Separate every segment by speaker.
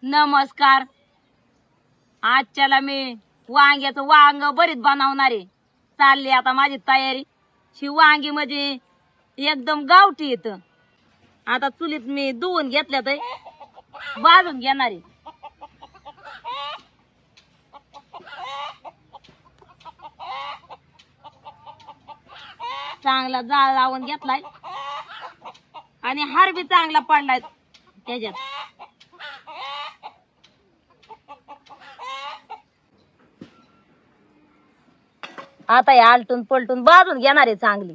Speaker 1: नमस्कार. आजच्याला मी वांग्याचं वांग भरीत बनवणार आहे. चालली आता माझी तयारी. ही वांगी म्हणजे एकदम गावठी येत. आता चुलीत मी धुवून घेतल्यात भाजून घेणार आहे. चांगला जाळ लावून घेतलाय आणि हार बी चांगला पडलाय त्याच्यात. आता हे आलटून पलटून भाजून घेणार आहे चांगली.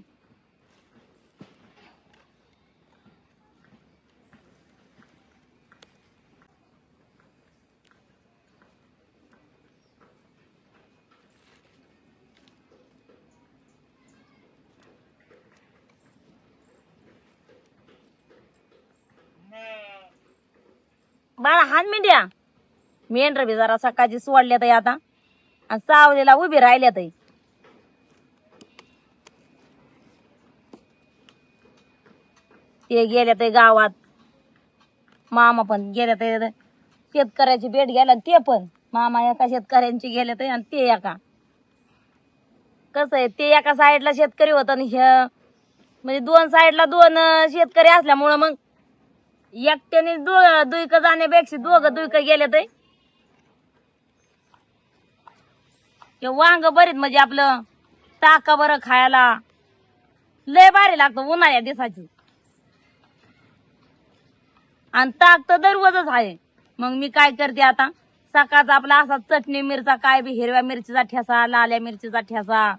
Speaker 1: बाळा हान मिंड्या मेंढर बी जरा सकाळची सोडल्यात आता आणि सावलीला उभी राहिल्यात. ते गेल्यात गावात. मामा पण गेल्यात शेतकऱ्याची भेट घ्यायला. ते पण मामा एका शेतकऱ्यांची गेल्यात आणि ते एका. कसं आहे ते एका साईडला शेतकरी होता आणि म्हणजे दोन साईडला दोन शेतकरी असल्यामुळं मग एकट्याने दुईक जाण्यापेक्षा दोघं दुईक गेल्यात. वांग भरीत म्हणजे आपलं टाका बरं खायला लय भारी लागतं उन्हाळ्या दिवसाची. आणि ताक तर दररोजच आहे. मग मी काय करते आता सकाळचा आपला असा चटणी मिरचा काय बी हिरव्या मिरचीचा ठेसा लाल्या मिरचीचा ठेसा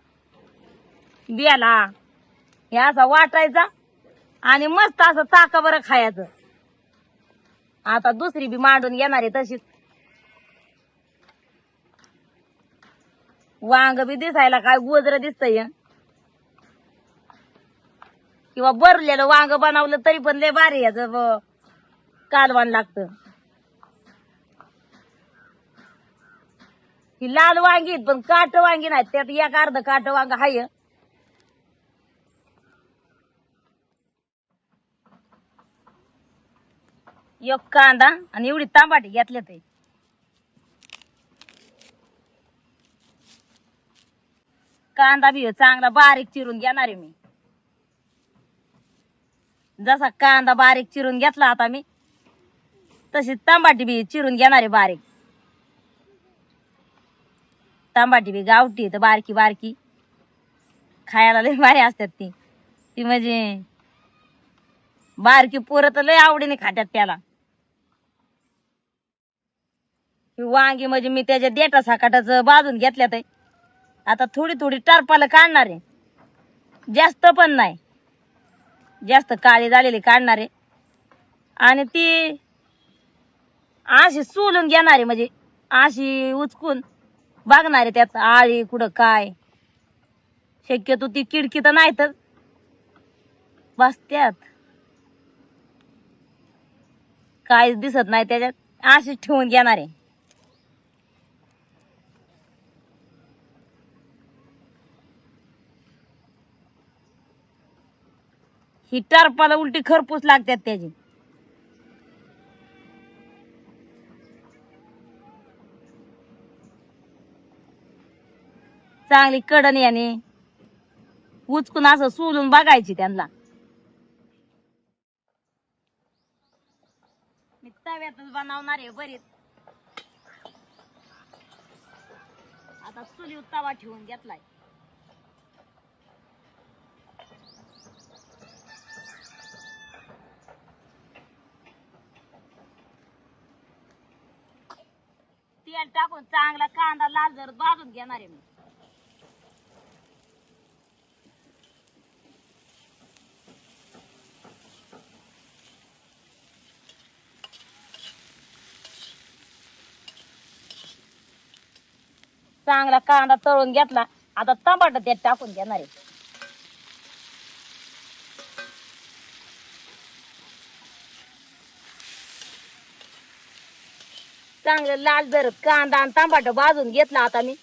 Speaker 1: बियाला हे असा वाटायचा आणि मस्त असं ताका बरं खायचं. आता दुसरी बी मांडून घेणार आहे तशीच. वांग बी दिसायला काय गोजर दिसतंय किंवा भरलेलं वांग बनवलं तरी पण लय भारी याचं कालवण लागतं. ही लाल वांगी पण काट वांगी नाही त्यात एक अर्ध काट वांग हाय. एक कांदा आणि एवढी तांबाटी घेतले ते. कांदा बी चांगला बारीक चिरून घेणार आहे मी. जसा कांदा बारीक चिरून घेतला आता मी तशी तांबाटी बी चिरून घेणार आहे बारीक. तांबाटी बी गावठी तर बारकी बारकी खायला लय भारी असतात ती. ती म्हणजे बारकी पोरं तर लय आवडीने खात्यात त्याला. वांगी म्हणजे मी त्याच्या देठा साकाटाच भाजून घेतल्यात. आता थोडी थोडी टरपाला काढणार आहे. जास्त पण नाही जास्त काळी झालेली काढणार आहे आणि ती अशी सोलून घेणार आहे. म्हणजे अशी उचकून बघणार आहे त्यात आळी कुठं काय. शक्यतो ती किडकी तर नाही तर बस त्यात काहीच दिसत नाही त्याच्यात. अशीच ठेवून घेणार आहे. ही टरपाला उलटी खरपूस लागतात त्याची. चांगली कडण याने उचकून असं सोलून बघायची त्यांना. मी तव्यातच बनवणार आहे बरीच. आता चुलीवर तवा ठेवून घेतलाय. तेल टाकून चांगला कांदा लाल जर भाजून घेणार आहे मी. चांगला कांदा तळून घेतला. आता टमाटर त्यात टाकून घेणार आहे. चांगलं लाल जर कांदा आणि टमाटर भाजून घेतला आता मी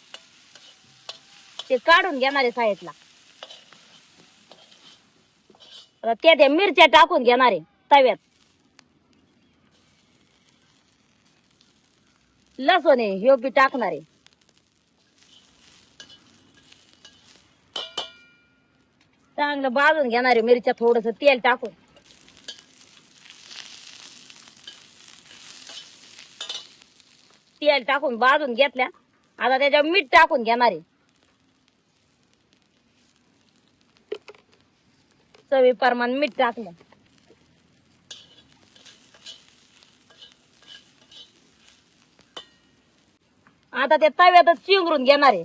Speaker 1: ते काढून घेणार आहे साईडला. त्या मिरच्या टाकून घेणार आहे तव्यात. लसूण आहे ह्यो बी टाकणार आहे. चांगलं भाजून घेणार आहे मिरच्या, थोडस तेल टाकून. तेल टाकून भाजून घेतल्या. आता त्याच्यावर मीठ टाकून घेणार आहे. चवीप्रमाणे मीठ टाकलं. आता ते तव्यातच चिंगरून घेणार आहे.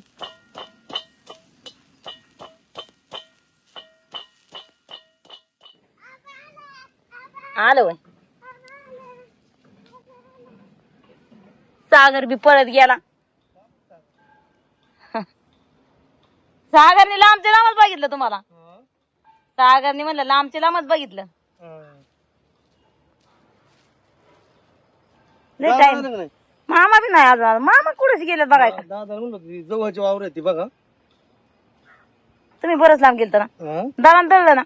Speaker 1: आलं होय. सागर बी पळत गेला. सागरने लांबचे लांबच बघितलं तुम्हाला. सागरने म्हणलं लांबचे लांबच बघितलं. लय टाइम. मामा बी नाही आज. मामा कुठेच गेले बघायला.
Speaker 2: दादा म्हणलं की जवळची वावर आहे ती बघा.
Speaker 1: तुम्ही बरंच लांब गेलत ना. दळण दळलं ना.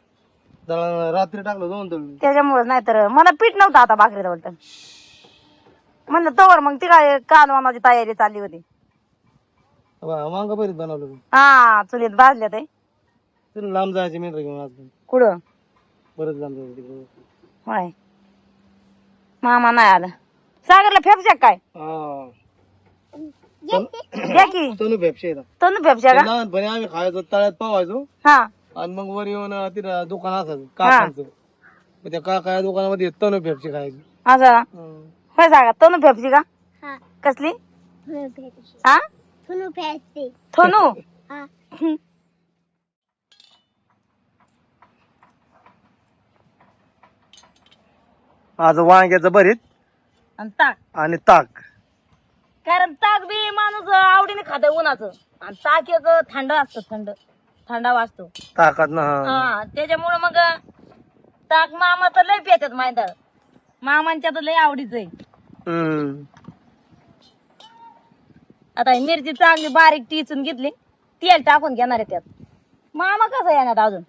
Speaker 2: रात्री टाकलं दोन दळून.
Speaker 1: त्याच्यामुळे नाही तर मला पीठ नव्हतं आता भाकरी जवळ. म्हणलं तवर मग ती काय कालवानाची तयारी चालली होती.
Speaker 2: वांग बरीच बनवलं.
Speaker 1: हा चुलीत भाजल्या ते.
Speaker 2: तिला लांब जायचे मेंढर घेऊन आज
Speaker 1: कुठं
Speaker 2: बरंच लांब जायचं तिकडे.
Speaker 1: होय. मामा नाही आला. सागरला फेपशा काय द्या की.
Speaker 2: तनु फेपशे
Speaker 1: तनु फेपशा का.
Speaker 2: लहानपणी आम्ही खायचो तळ्यात पावायचो.
Speaker 1: हा
Speaker 2: आणि मग वर येऊन तिथं दुकान असायचं काकांचं. मग त्या काका दुकानामध्ये तनु फेपशे खायची.
Speaker 1: असं ना. होय सागर तनु फेपशी का. कसली हा थोनू.
Speaker 2: आज वांग्याचं भरीत
Speaker 1: आणि ताक.
Speaker 2: आणि ताक.
Speaker 1: कारण ताक बी माणूस आवडीने खात उन्हाचं. आणि ताक एक थंड असतं. थंडा वाजतो
Speaker 2: ताकात ना.
Speaker 1: हा त्याच्यामुळे मग ताक मामा तर लय पितात माहित. मामांच्या तर लय आवडीच आहे. आता ही मिरची चांगली बारीक टिचून घेतली. तेल टाकून घेणार आहे त्यात. मामा कसं येणार अजून.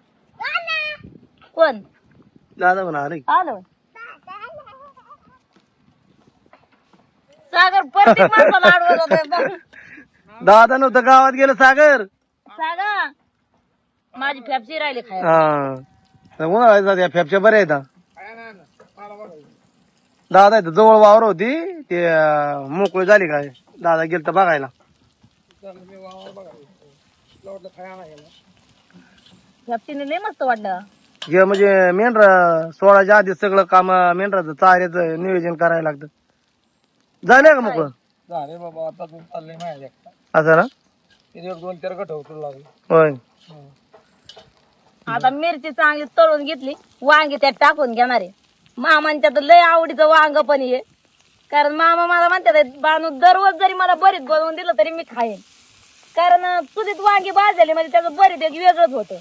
Speaker 1: कोण
Speaker 2: दादा म्हणा अरे
Speaker 1: आलो. सागर प्रत्येक माणसाला आडवत होता.
Speaker 2: दादा नव्हतं गावात गेलं सागर.
Speaker 1: सागर माझी फेपशी राहिली खायला.
Speaker 2: उन्हाळ्यात फेपच्या बऱ्या येतात. दादा इथं जवळ वावर होती ते मोकळी झाली काय. दादा गेल तर बघायला.
Speaker 1: फेपशीने लय मस्त वाटलं.
Speaker 2: जे म्हणजे मेंढर सोळाच्या आधी सगळं काम मेंढराचं चाऱ्याचं नियोजन करायला लागतं. झालंय का मोकळं. झाले बाबा आता चाललंय माझ्या. असं ना. 1-2 गट होतो लागले. होय.
Speaker 1: आता मिरची चांगली तळून घेतली. वांगी त्यात टाकून घेणार आहे. मामांच्या तर लय आवडीचं वांग पण आहे. कारण मामा मला म्हणतात बानू दररोज जरी मला बरीच बनवून दिलं तरी मी खाईन. कारण तुझीच वांगी भाजली म्हणजे त्याचं बरीच एक वेगळंच होतं.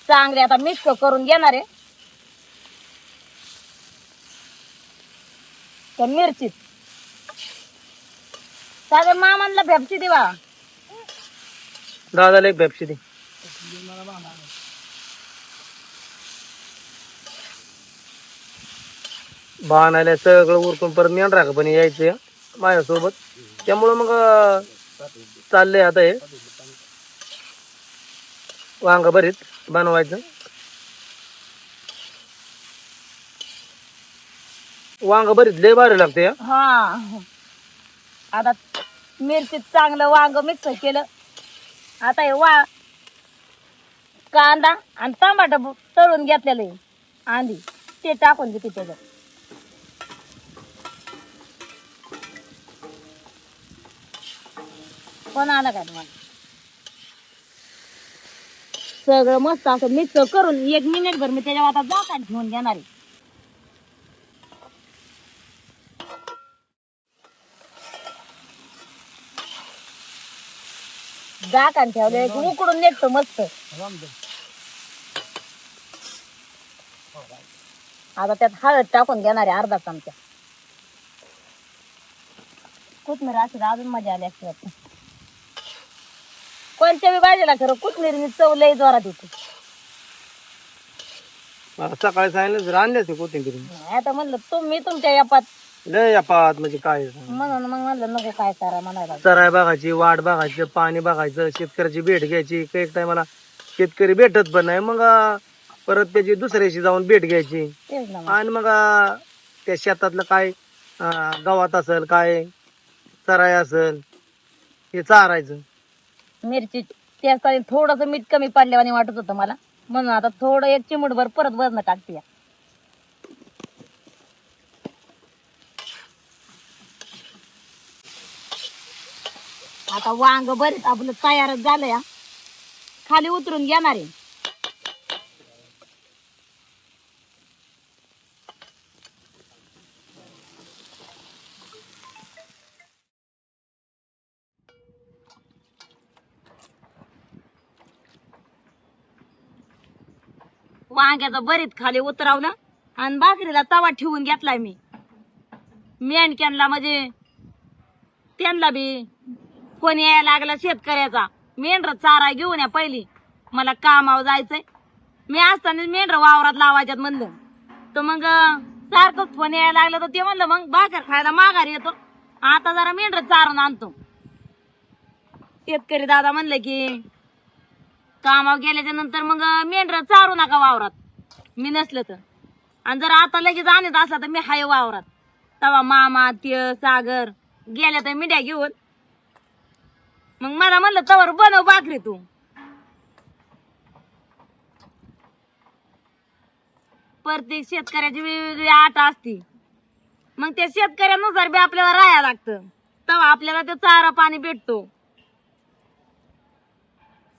Speaker 1: चांगले आता मिक्स करून घेणार आहे त्या मिरचीत. सागर मामांना फेपशी देवा.
Speaker 2: दादाला एक पेप्सी दे. बाणायला सगळं उरकून परत मेंढरा का पण यायचं माझ्यासोबत. त्यामुळं मग चाललंय आता हे वांग भरीत बनवायचं. वांग भरीत लय भारी लागते.
Speaker 1: हा आता मिरचीत चांगलं वांग मिक्स केलं. आता हे कांदा आणि टमाटर तळून घेतलेलं आहे आधी ते टाकून घेते त्याच्यात. पण आलं का तुम्हाला. सगळं मस्त असं मिक्स करून 1 मिनिटभर मी त्याच्यावर आता झाकण ठेवून घेणार आहे. झाकण ठेवले की उकडून निघतो मस्त. आता त्यात हळद टाकून घेणार आहे अर्धा चमचा. कोथमीर असं अजून मजा आली असते वाटतं. कोणत्या बी भाजीला खरं कोथमिरीने चव लय जोरात येते.
Speaker 2: मला सकाळी सांगितलं जर आणले असते कोथिंबीर.
Speaker 1: आता म्हणलं तुम्ही तुमच्या यापात
Speaker 2: लय अपात म्हणजे काय
Speaker 1: म्हणून मग म्हणलं नको काय करा म्हणायला.
Speaker 2: चराय बघायची, वाट बघायची, पाणी बघायचं, शेतकऱ्याची भेट घ्यायची. काही टायमाला शेतकरी भेटत पण नाही, मग परत त्याची दुसऱ्याशी जाऊन भेट घ्यायची.
Speaker 1: तेच ना मग.
Speaker 2: आणि मग त्या शेतातलं काय गवात असेल, काय चराय असेल, हे चारायचं.
Speaker 1: मिरची त्यासाठी थोडस मीठ कमी पडल्यावानी वाटत होतं मला, म्हणून आता थोडं एक चिमूटभर परत वरण टाकते. आता वांग बरेच आपलं तयारच झालंय हा. खाली उतरून घेणार आहे. वांग्याचं बरीच खाली उतरवलं आणि भाकरीला तवा ठेवून घेतलाय मी. मेंढक्यांना म्हणजे त्यांना बी कोणी यायला लागला शेतकऱ्याचा मेंढर चारा घेऊन या पहिली, मला कामावर जायचंय. मी असताना मेंढर वावरात लावायच्यात म्हणलं, तर मग सारखं फोन यायला लागलं तर ते म्हणलं मग भाकर खायला माघारी येतो, आता जरा मेंढर चारून आणतो. शेतकरी दादा म्हणलं की कामावर गेल्याच्या नंतर मग मेंढर चारू नका वावरात, मी नसलं तर. आणि जर आता लगेच आणत असला तर मी हाय वावरात. तवा मामा ते सागर गेल्या तर मिठ्या घेऊन, मग मला म्हणलं तवर बनव भाकरी तू. प्रत्येक शेतकऱ्याची वेगवेगळी आट असती, मग त्या शेतकऱ्यानुसार बी आपल्याला राहायला लागतं, तेव्हा आपल्याला ते चारा पाणी भेटतो.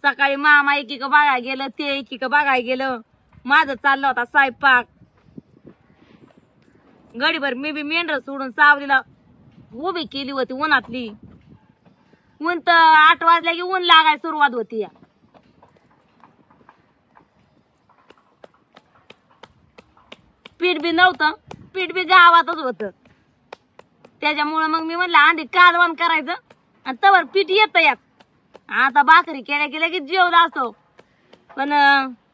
Speaker 1: सकाळी मामा एकीक बघायला गेलं, ते एकीक बघायला गेलं, माझं चाललं होता स्वयंपाक. गडीभर मी बी मेंढर सोडून सावलीला उभी केली होती उन्हातली. ऊन तर 8 वाजल्या की ऊन लागायला सुरुवात होती. पीठ बी नव्हतं, पीठ बी गावातच होत. त्याच्यामुळे मग मी म्हणलं आधी कालवण करायचं आणि तवर पीठ येतं यात. आता भाकरी केल्या केल्या की जेवला असतो, पण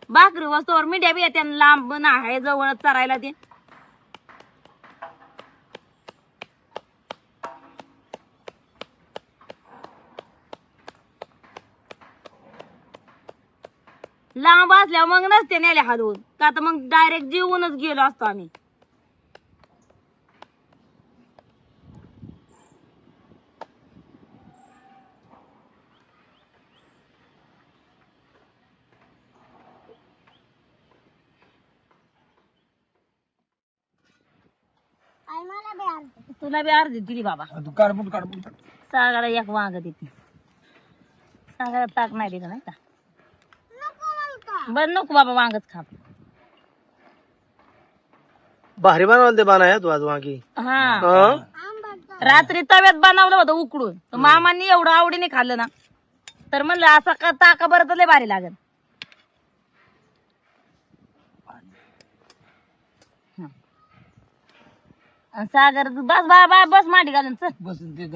Speaker 1: भाकरी वस्तूवर मिठ्या बी येत्या लांब आहे जवळच चरायला ते. लांब असल्यावर मग नसते नेले हलवून, का तर मग डायरेक्ट जेवूनच गेलो असतो आम्ही. तुला बी अर्धी दिली बाबा. सागाला एक वांग देते. सागाला ताक नाही दिलं नाही का? बर नको बाबा, वांगच खा.
Speaker 2: भारी बनवलं ते बनाय तू आज वांगी.
Speaker 1: हा, रात्री तव्यात बनवलं होतं उकडून, तर मामांनी एवढं आवडीने खाल्लं ना, तर म्हणलं असं का ताका बरं तर लय भारी लागल. सागर बस बाबा बस माठी घालून चल.
Speaker 2: बसून ते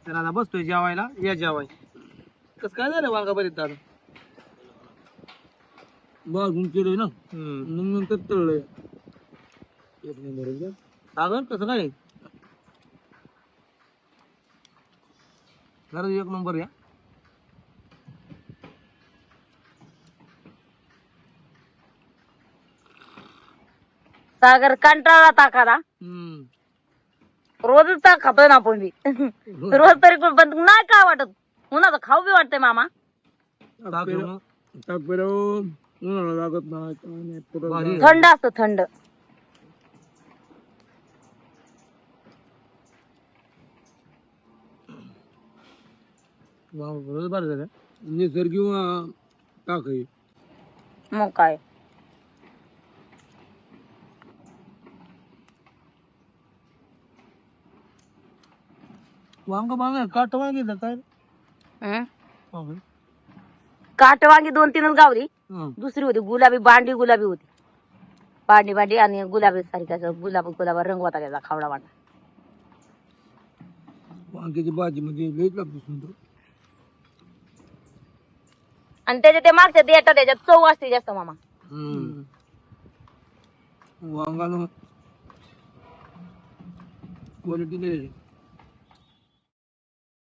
Speaker 2: तर आता बसतोय जेवायला. या जेवाय. कस काय झालं वांगा बरीच दादा? भाजून केलंय ना, नंतर तळलंय. एक नंबर. सागर कसं काय खरंच एक नंबर या.
Speaker 1: सागर कंटाळा ताकाला, रोजच ताक खातोय ना आपण बी. रोज तरी पण नाही काय वाटत, उन्हाचं खाऊ बी वाटतंय मामा.
Speaker 2: लागत नाही,
Speaker 1: थंड असतं थंड.
Speaker 2: बरं झालं निसर्गिक टाक आहे.
Speaker 1: मग काय
Speaker 2: वांग बांग काट वांगी काय
Speaker 1: काट वांगी 2-3च गावली. दुसरी होती गुलाबी, बांडी गुलाबी होती. बांडी आणि गुलाबी सारखी, गुलाब रंग होता त्याचा खावडा वाटा.
Speaker 2: वांग्याची भाजी म्हणजे लईच लागते सुंदर.
Speaker 1: आणि त्याच्या ते मागच्या देटा त्याच्यात चव असते जास्त मामा.
Speaker 2: वांगाला क्वालिटी नाही.